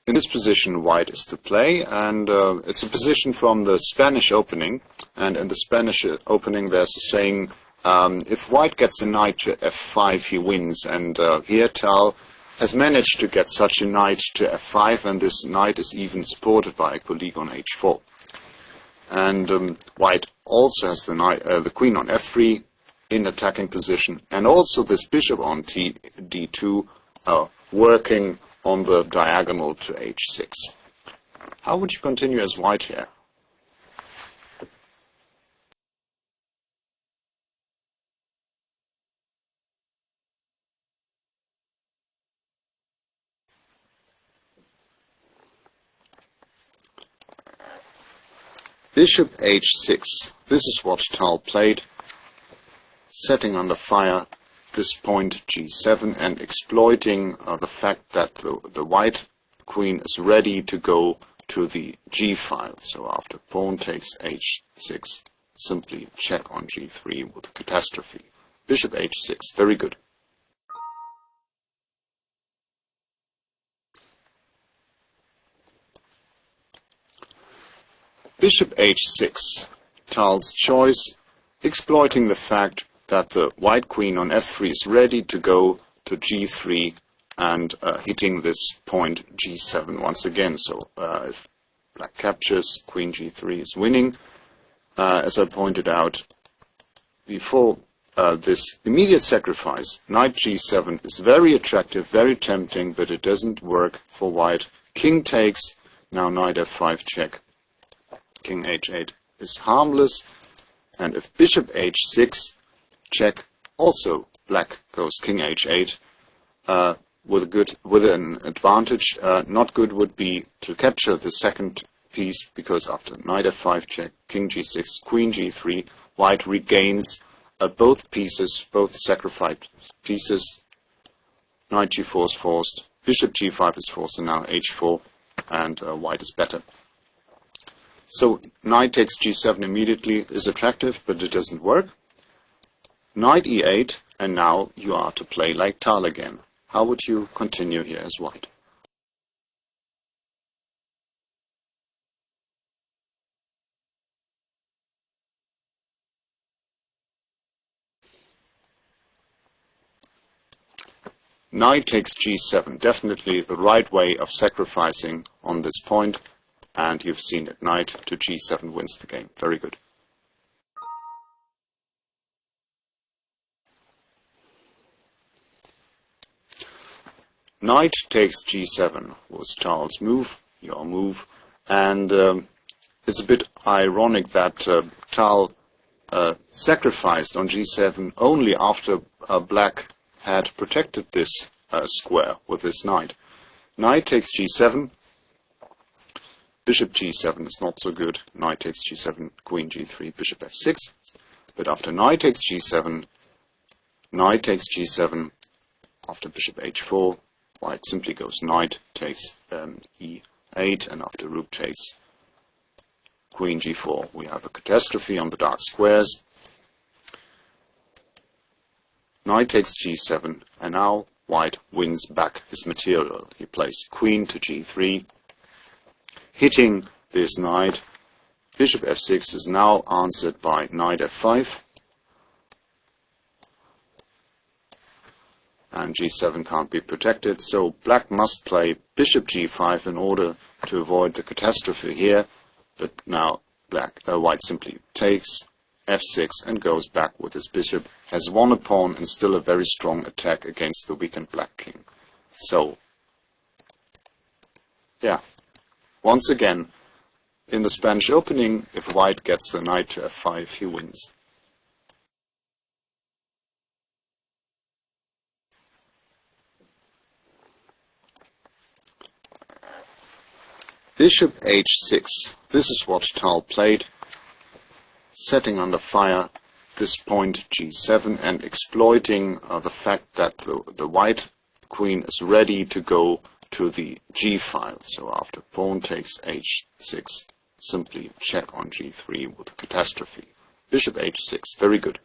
In this position, white is to play, and it's a position from the Spanish opening. And in the Spanish opening, there's a saying, if white gets a knight to f5, he wins. And here Tal has managed to get such a knight to f5, and this knight is even supported by a colleague on h4. And white also has the queen on f3 in attacking position, and also this bishop on d2 working on the diagonal to h6. How would you continue as white here? Bishop h6. This is what Tal played, setting under fire this point g7 and exploiting the fact that the white queen is ready to go to the g file. So after pawn takes h6, simply check on g3 with a catastrophe. Bishop h6, very good. Bishop h6, Tal's choice, exploiting the fact that the white queen on f3 is ready to go to g3 and hitting this point g7 once again. So if black captures, queen g3 is winning. As I pointed out before, this immediate sacrifice, knight g7, is very attractive, very tempting, but it doesn't work for white. King takes, now knight f5 check, king h8 is harmless, and if bishop h6 check, also black goes king h8 with an advantage. Not good would be to capture the second piece, because after knight f5 check, king g6, queen g3, white regains both pieces, both sacrificed pieces. Knight g4 is forced, bishop g5 is forced, and now h4, and white is better. So knight takes g7 immediately is attractive, but it doesn't work. Knight e8, and now you are to play like Tal again. How would you continue here as white? Knight takes g7, definitely the right way of sacrificing on this point, and you've seen it. Knight to g7 wins the game. Very good. Knight takes g7 was Tal's move, your move, and it's a bit ironic that Tal sacrificed on g7 only after black had protected this square with this knight. Knight takes g7, bishop g7 is not so good, knight takes g7, queen g3, bishop f6, but after knight takes g7, knight takes g7, after bishop h4, white simply goes knight takes e8, and after rook takes queen g4, we have a catastrophe on the dark squares. Knight takes g7, and now white wins back his material. He plays queen to g3, hitting this knight. Bishop f6 is now answered by knight f5, and g7 can't be protected, so black must play bishop g5 in order to avoid the catastrophe here. But now white simply takes f6 and goes back with his bishop, has won a pawn and still a very strong attack against the weakened black king. So, yeah, once again, in the Spanish opening, if white gets the knight to f5, he wins. Bishop h6. This is what Tal played, setting under fire this point g7 and exploiting the fact that the white queen is ready to go to the g file. So after pawn takes h6, simply check on g3 with a catastrophe. Bishop h6, very good.